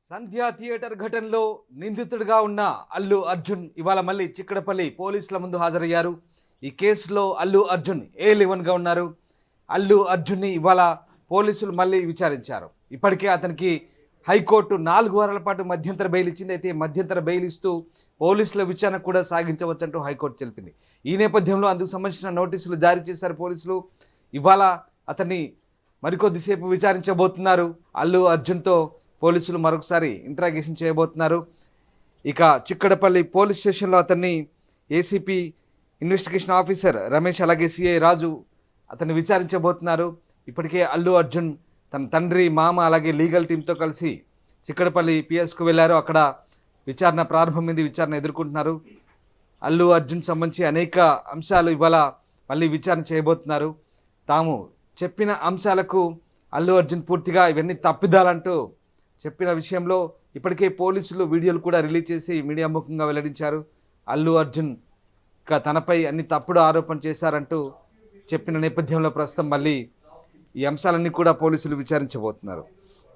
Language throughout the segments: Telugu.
సంధ్యా థియేటర్ ఘటనలో నిందితుడిగా ఉన్న అల్లు అర్జున్ ఇవాళ మళ్ళీ చిక్కడపల్లి పోలీసుల ముందు హాజరయ్యారు. ఈ కేసులో అల్లు అర్జున్ A11గా ఉన్నారు. అల్లు అర్జున్ని ఇవాళ పోలీసులు మళ్ళీ విచారించారు. ఇప్పటికే అతనికి హైకోర్టు 4 వారాల పాటు మధ్యంతర బెయిల్ ఇచ్చింది. అయితే మధ్యంతర బెయిల్ ఇస్తూ పోలీసుల విచారణ కూడా సాగించవచ్చంటూ హైకోర్టు తెలిపింది. ఈ నేపథ్యంలో అందుకు సంబంధించిన నోటీసులు జారీ చేశారు పోలీసులు. ఇవాళ అతన్ని మరికొద్దిసేపు విచారించబోతున్నారు. అల్లు అర్జున్తో పోలీసులు మరొకసారి ఇంట్రాగేషన్ చేయబోతున్నారు. ఇక చిక్కడపల్లి పోలీస్ స్టేషన్లో అతన్ని ఏసీపీ ఇన్వెస్టిగేషన్ ఆఫీసర్ రమేష్ అలాగే సిఐ రాజు అతన్ని విచారించబోతున్నారు. ఇప్పటికే అల్లు అర్జున్ తన తండ్రి మామ అలాగే లీగల్ టీంతో కలిసి చిక్కడపల్లి పిఎస్కు వెళ్ళారు. అక్కడ విచారణ ప్రారంభమైంది. విచారణ ఎదుర్కొంటున్నారు. అల్లు అర్జున్ సంబంధించి అనేక అంశాలు ఇవాళ మళ్ళీ విచారణ చేయబోతున్నారు. తాము చెప్పిన అంశాలకు అల్లు అర్జున్ పూర్తిగా ఇవన్నీ తప్పిదాలంటూ చెప్పిన విషయంలో ఇప్పటికే పోలీసులు వీడియోలు కూడా రిలీజ్ చేసి మీడియా ముఖంగా వెల్లడించారు. అల్లు అర్జున్ తనపై అన్ని తప్పుడు ఆరోపణ చేశారంటూ చెప్పిన నేపథ్యంలో ప్రస్తుతం మళ్ళీ ఈ అంశాలన్నీ కూడా పోలీసులు విచారించబోతున్నారు.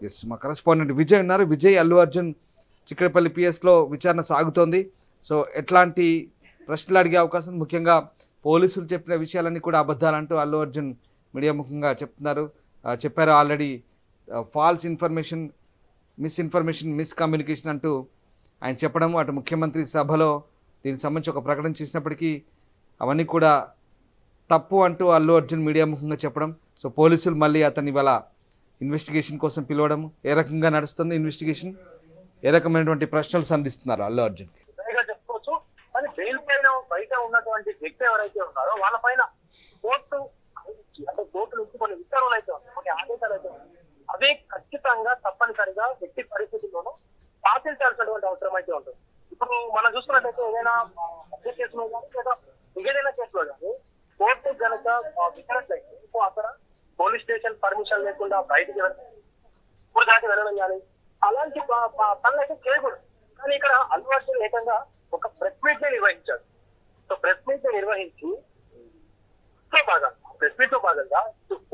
ఎస్, మా కరెస్పాండెంట్ విజయ్ ఉన్నారు. విజయ్, అల్లు అర్జున్ చిక్కడపల్లి పిఎస్లో విచారణ సాగుతోంది. సో ఎట్లాంటి ప్రశ్నలు అడిగే అవకాశం, ముఖ్యంగా పోలీసులు చెప్పిన విషయాలన్నీ కూడా అబద్ధాలంటూ అల్లు అర్జున్ మీడియా ముఖంగా చెప్పారు already. False information, misinformation, miscommunication అంటూ ఆయన చెప్పడము, అటు ముఖ్యమంత్రి సభలో దీనికి సంబంధించి ఒక ప్రకటన చేసినప్పటికీ అవన్నీ కూడా తప్పు అంటూ అల్లు అర్జున్ మీడియా ముఖంగా చెప్పడం. సో పోలీసులు మళ్ళీ అతన్ని ఇవాళ ఇన్వెస్టిగేషన్ కోసం పిలవడం. ఏ రకంగా నడుస్తుంది ఇన్వెస్టిగేషన్, ఏ రకమైనటువంటి ప్రశ్నలు సంధిస్తున్నారు అల్లు అర్జున్కి? చెప్పుకోవచ్చు. కానీ బెయిల్ పైన బయట ఉన్నటువంటి వ్యక్తి ఎవరైతే ఉన్నారో వాళ్ళ పైన కోర్టు నుంచి కొన్ని ఉత్తర్వులు అయితే ఉన్నాయి, కొన్ని ఆదేశాలు అయితే ఉన్నాయి. అవి ఖచ్చితంగా తప్పనిసరిగా వ్యక్తి పరిస్థితుల్లోనూ పాటించాల్సినటువంటి అవసరం అయితే ఉంటుంది. ఇప్పుడు మనం చూసుకున్నట్టయితే ఏదైనా హత్య కేసులో కానీ లేదా ఇంకేదైనా కేసులో కానీ కోర్టు కనుక విచారణట్లయితే అక్కడ పోలీస్ స్టేషన్ పర్మిషన్ లేకుండా బయటికి వెళ్ళడం కానీ అలాంటి పనులు అయితే చేయకూడదు. కానీ ఇక్కడ అల్లు అర్జున్ ఏకంగా ఒక ప్రెస్ మీట్ నిర్వహించాడు. సో ప్రెస్ మీట్ నిర్వహించి ప్రెస్ మీట్ తో భాగంగా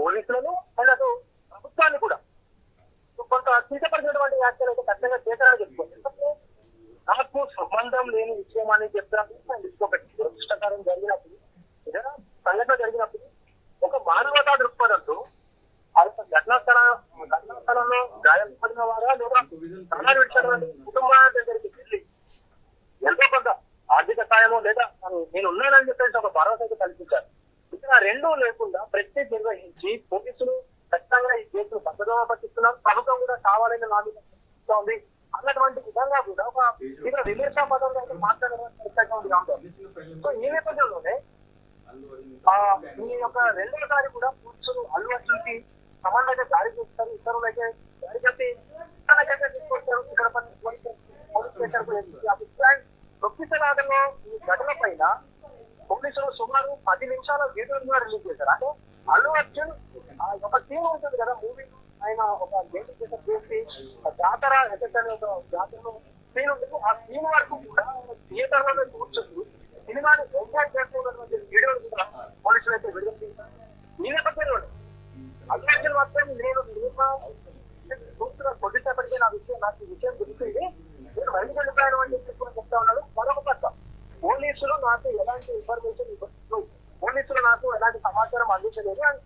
పోలీసులను అలాగే ప్రభుత్వాన్ని కూడా కొంత చింతపరిచినటువంటి వ్యాఖ్యలు అయితే ఖచ్చితంగా చేశారని చెప్పుకోవచ్చు. ఎందుకంటే నాకు సంబంధం లేని విషయం అని చెప్తాను. ఒక దురదృష్టకరం జరిగినప్పుడు, ఏదైనా సంఘటన జరిగినప్పుడు ఒక మానవతా దృక్పథంతో ఆ యొక్క ఘటనా స్థలంలో గాయపడిన వారా లేదా ప్రాణాలు విడిచినటువంటి కుటుంబాల దగ్గరికి వెళ్ళి ఎంతో కొంత ఆర్థిక సాయమో లేదా నేను ఉన్నానని చెప్పేసి ఒక భరోసా అయితే కల్పించారు. ఇక్కడ రెండూ లేకుండా ప్రెస్ మీట్ నిర్వహించి పోలీసులు ఖచ్చితంగా ఈ కేసును పద్ధతిగా పట్టిస్తున్నారు, ప్రభుత్వం కూడా కావాలని నా మీద ఉంది అన్నటువంటి విధంగా కూడా ఒక ఇతర విమర్శాపదంగా అయితే మాట్లాడడం. సో ఈ నేపథ్యంలోనే ఈ యొక్క రెండోసారి కూడా పోలీసులు అల్లు అర్జున్కి సమన్లు అయితే జారీ చేస్తారు, ఇతరులు అయితే జారీ చేసి తనకైతే తీసుకొచ్చారు. ఇక్కడ పోలీస్ స్టేషన్ తొక్కిసలాటలో ఈ ఘటన పైన పోలీసులు సుమారు 10 నిమిషాల వీడియోగా రిలీజ్ చేశారు. అంటే అల్లు అర్జున్ ఒక టీం ఉంటుంది కదా మూవీ, ఆయన ఒక గేట్ చేసి జాతర ఎక్కడైనా ఒక జాతరలో సీన్ ఉంటుంది. ఆ సీన్ వరకు కూడా థియేటర్ లో కూర్చొని సినిమాని ఎంజాయ్ చేస్తున్నటువంటి వీడియోలు కూడా పోలీసులు అయితే విడుదల చేశారు. ఈ నేపథ్యంలో అల్లు అర్జున్ మాత్రం నేను చూస్తున్న కొద్దిసేపటికి నాకు ఈ విషయం గుర్తుంది, నేను బయటకు వెళ్ళిపోయాను అని చెప్పి కూడా చెప్తా ఉన్నాడు. మరొక పక్క పోలీసులు నాకు ఎలాంటి ఇన్ఫర్మేషన్ ఇవ్వలేదు, పోలీసులు నాకు ఎలాంటి సమాచారం అందించలేదు అని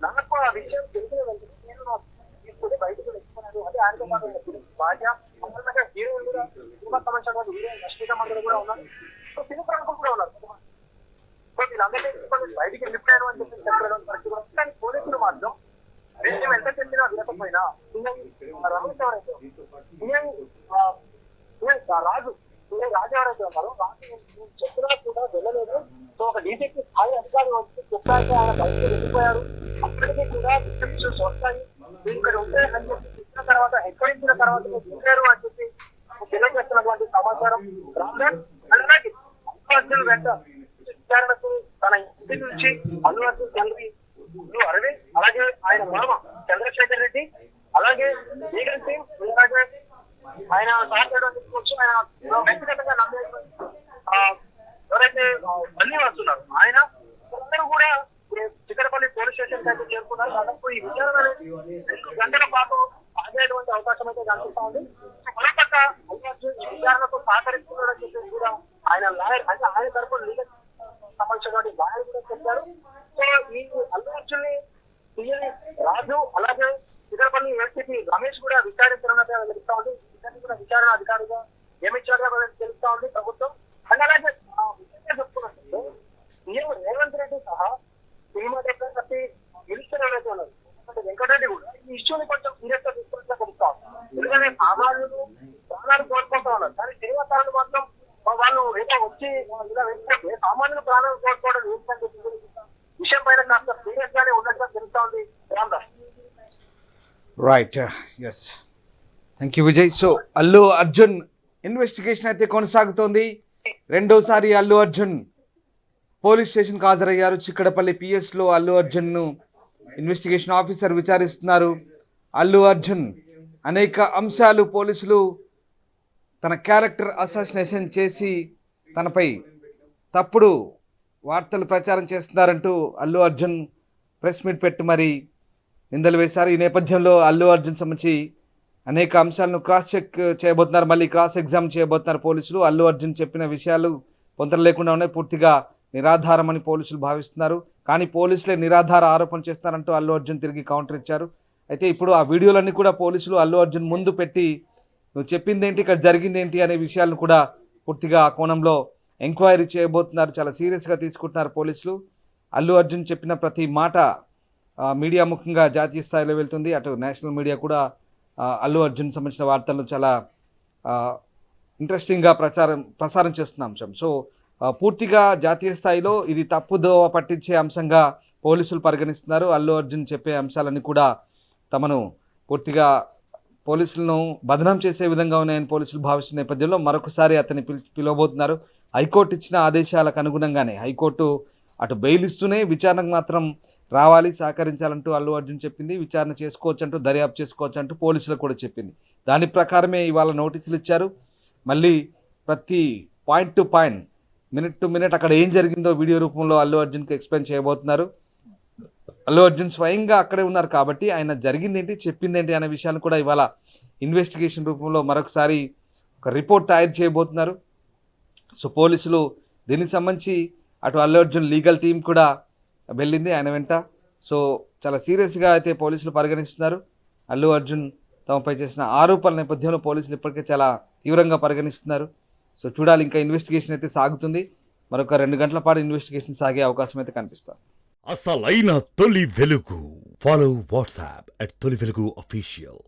నాకు ఆ విషయం తెలిసిన వెంటనే నేను తీసుకుని బయటకు వెళ్ళిపోయాను. అదే ఆయనతో పాటు బాగా హీరోయిన్ కూడా, సినిమా సంబంధించిన హీరోయిన్ రష్మిక మంత్రులు కూడా ఉన్నారు, సో సినీ ప్రముఖులు కూడా ఉన్నారు. సో వీళ్ళందరినీ బయటికి వెళ్ళిపోయాను అని చెప్పి చెప్పడం పరిస్థితి కూడా. కానీ పోలీసులు మాత్రం విషయం ఎంత చెప్పినా వినకపోయినా రమేష్ ఎవరైతే రాజు ఎవరైతే ఉన్నారో రాజు చెప్పినా కూడా వెళ్ళలేదు. సో ఒక డీజీపీ స్థాయి అధికారి వచ్చి చెప్పాక ఆయన బయటకు వెళ్ళిపోయారు. అప్పటికీ కూడా డిస్క్రిప్షన్స్ వస్తాయి, ఇక్కడ ఉంటాయి అని చెప్పి చెప్పిన తర్వాత హెచ్చరించిన తర్వాత చెప్పారు అని చెప్పి తెలియజేస్తున్నటువంటి సమాచారం రామ్నాథ్. అలాగే అల్లు అర్జున్ వెంట విచారణకు తన ఇంటి నుంచి అల్లు అర్జున్ తండ్రి అరవింద్, అలాగే ఆయన మామ చంద్రశేఖర్ రెడ్డి, అలాగే లీగల్ టీం, అలాగే ఆయన సహకారం తీసుకోవచ్చు, ఆయన వ్యక్తిగతంగా ఎవరైతే మళ్ళీ వస్తున్నారు ఆయన అందరూ కూడా చిక్కడపల్లి పోలీస్ స్టేషన్ అయితే చేరుకున్నారు. దాదాపు ఈ విచారణ అనేది 2 గంటల పాటు అయ్యేటువంటి అవకాశం అయితే కనిపిస్తా ఉంది. మరోపక్క అల్లు అర్జున్ ఈ విచారణకు సహకరిస్తున్నాడని చెప్పేసి కూడా ఆయన లాయర్ అంటే ఆయన తరపున లీగల్ సంబంధించినటువంటి లాయర్ కూడా చెప్పారు. సో ఈ అల్లు అర్జున్ ని సిఐ రాజు అలాగే చిక్కడపల్లి ఏసీపీ రమేష్ కూడా విచారించనున్నట్టుగా తెలుస్తా ఉంది. ఇద్దరిని కూడా విచారణ అధికారిగా నియమించినట్టుగా కూడా తెలుస్తా ఉంది ప్రభుత్వం. అండ్ అలాగే చెప్పుకున్నట్టు సీఎం రేవంత్ రెడ్డి సహా సినిమా దగ్గర కట్టి మినిస్టర్ అనేది ఉన్నారు. వెంకటరెడ్డి కూడా ఈ ఇష్యూని కొంచెం సీరియస్ గా తీసుకున్నట్టుగా తెలుస్తా ఉంది. ఎందుకంటే సామాన్యులు ప్రాణాలు కోల్పోతా ఉన్నారు, కానీ సినిమాకారులు మాత్రం వాళ్ళు ఏదో వచ్చి ఇలా వెళ్తే సామాన్యులు ప్రాణాలు కోల్పోవడం ఏంటంటే విషయం పైన కాస్త సీరియస్ గానే ఉన్నట్టుగా తెలుస్తా ఉంది. Ramdas right, yes, thank you Vijay. So Allu Arjun investigation అయితే కొనసాగుతోంది. రెండోసారి అల్లు అర్జున్ పోలీస్ స్టేషన్కి హాజరయ్యారు. చిక్కడపల్లి పిఎస్లో అల్లు అర్జున్ను ఇన్వెస్టిగేషన్ ఆఫీసర్ విచారిస్తున్నారు. అల్లు అర్జున్ అనేక అంశాలు పోలీసులు తన క్యారెక్టర్ అసాసినేషన్ చేసి తనపై తప్పుడు వార్తలు ప్రచారం చేస్తున్నారంటూ అల్లు అర్జున్ ప్రెస్ మీట్ పెట్టి మరి నిందలు వేశారు. ఈ నేపథ్యంలో అల్లు అర్జున్ సంబంధించి అనేక అంశాలను క్రాస్ చెక్ చేయబోతున్నారు, మళ్ళీ క్రాస్ ఎగ్జామ్ చేయబోతున్నారు పోలీసులు. అల్లు అర్జున్ చెప్పిన విషయాలు పొంతన లేకుండా ఉన్నాయి, పూర్తిగా నిరాధారమని పోలీసులు భావిస్తున్నారు. కానీ పోలీసులే నిరాధార ఆరోపణ చేస్తారంటూ అల్లు అర్జున్ తిరిగి కౌంటర్ ఇచ్చారు. అయితే ఇప్పుడు ఆ వీడియోలన్నీ కూడా పోలీసులు అల్లు అర్జున్ ముందు పెట్టి నువ్వు చెప్పిందేంటి, ఇక్కడ జరిగిందేంటి అనే విషయాలను కూడా పూర్తిగా ఆ కోణంలో ఎంక్వైరీ చేయబోతున్నారు. చాలా సీరియస్గా తీసుకుంటున్నారు పోలీసులు. అల్లు అర్జున్ చెప్పిన ప్రతి మాట మీడియా ముఖ్యంగా జాతీయ స్థాయిలో వెళ్తుంది. అటు నేషనల్ మీడియా కూడా అల్లు అర్జున్ సంబంధించిన వార్తలను చాలా ఇంట్రెస్టింగ్గా ప్రసారం చేస్తున్న అంశం. సో పూర్తిగా జాతీయ స్థాయిలో ఇది తప్పుదోవ పట్టించే అంశంగా పోలీసులు పరిగణిస్తున్నారు. అల్లు అర్జున్ చెప్పే అంశాలన్నీ కూడా తమను పూర్తిగా పోలీసులను బదనాం చేసే విధంగా ఉన్నాయని పోలీసులు భావిస్తున్న నేపథ్యంలో మరొకసారి అతన్ని పిలవబోతున్నారు. హైకోర్టు ఇచ్చిన ఆదేశాలకు అనుగుణంగానే హైకోర్టు అటు బెయిల్ ఇస్తూనే విచారణకు మాత్రం రావాలి, సహకరించాలంటూ అల్లు అర్జున్ చెప్పింది. విచారణ చేసుకోవచ్చు అంటూ, దర్యాప్తు చేసుకోవచ్చు అంటూ పోలీసులకు కూడా చెప్పింది. దాని ప్రకారమే ఇవాళ నోటీసులు ఇచ్చారు. మళ్ళీ ప్రతి point to point, minute to minute అక్కడ ఏం జరిగిందో వీడియో రూపంలో అల్లు అర్జున్కి ఎక్స్ప్లెయిన్ చేయబోతున్నారు. అల్లు అర్జున్ స్వయంగా అక్కడే ఉన్నారు కాబట్టి ఆయన జరిగిందేంటి, చెప్పిందేంటి అనే విషయాన్ని కూడా ఇవాళ ఇన్వెస్టిగేషన్ రూపంలో మరొకసారి ఒక రిపోర్ట్ తయారు చేయబోతున్నారు. సో పోలీసులు దీనికి సంబంధించి అటు అల్లు అర్జున్ లీగల్ టీం కూడా వెళ్ళింది ఆయన వెంట. సో చాలా సీరియస్గా అయితే పోలీసులు పరిగణిస్తున్నారు. అల్లు అర్జున్ తమపై చేసిన ఆరోపణల నేపథ్యంలో పోలీసులు ఇప్పటికే చాలా తీవ్రంగా పరిగణిస్తున్నారు. సో చూడాలి, ఇంకా ఇన్వెస్టిగేషన్ అయితే సాగుతుంది. మరొక 2 గంటల పాటు ఇన్వెస్టిగేషన్ సాగే అవకాశం అయితే కనిపిస్తుంది. అసలైన తొలి వెలుగు. ఫాలో వాట్సాప్ @తొలి వెలుగు official.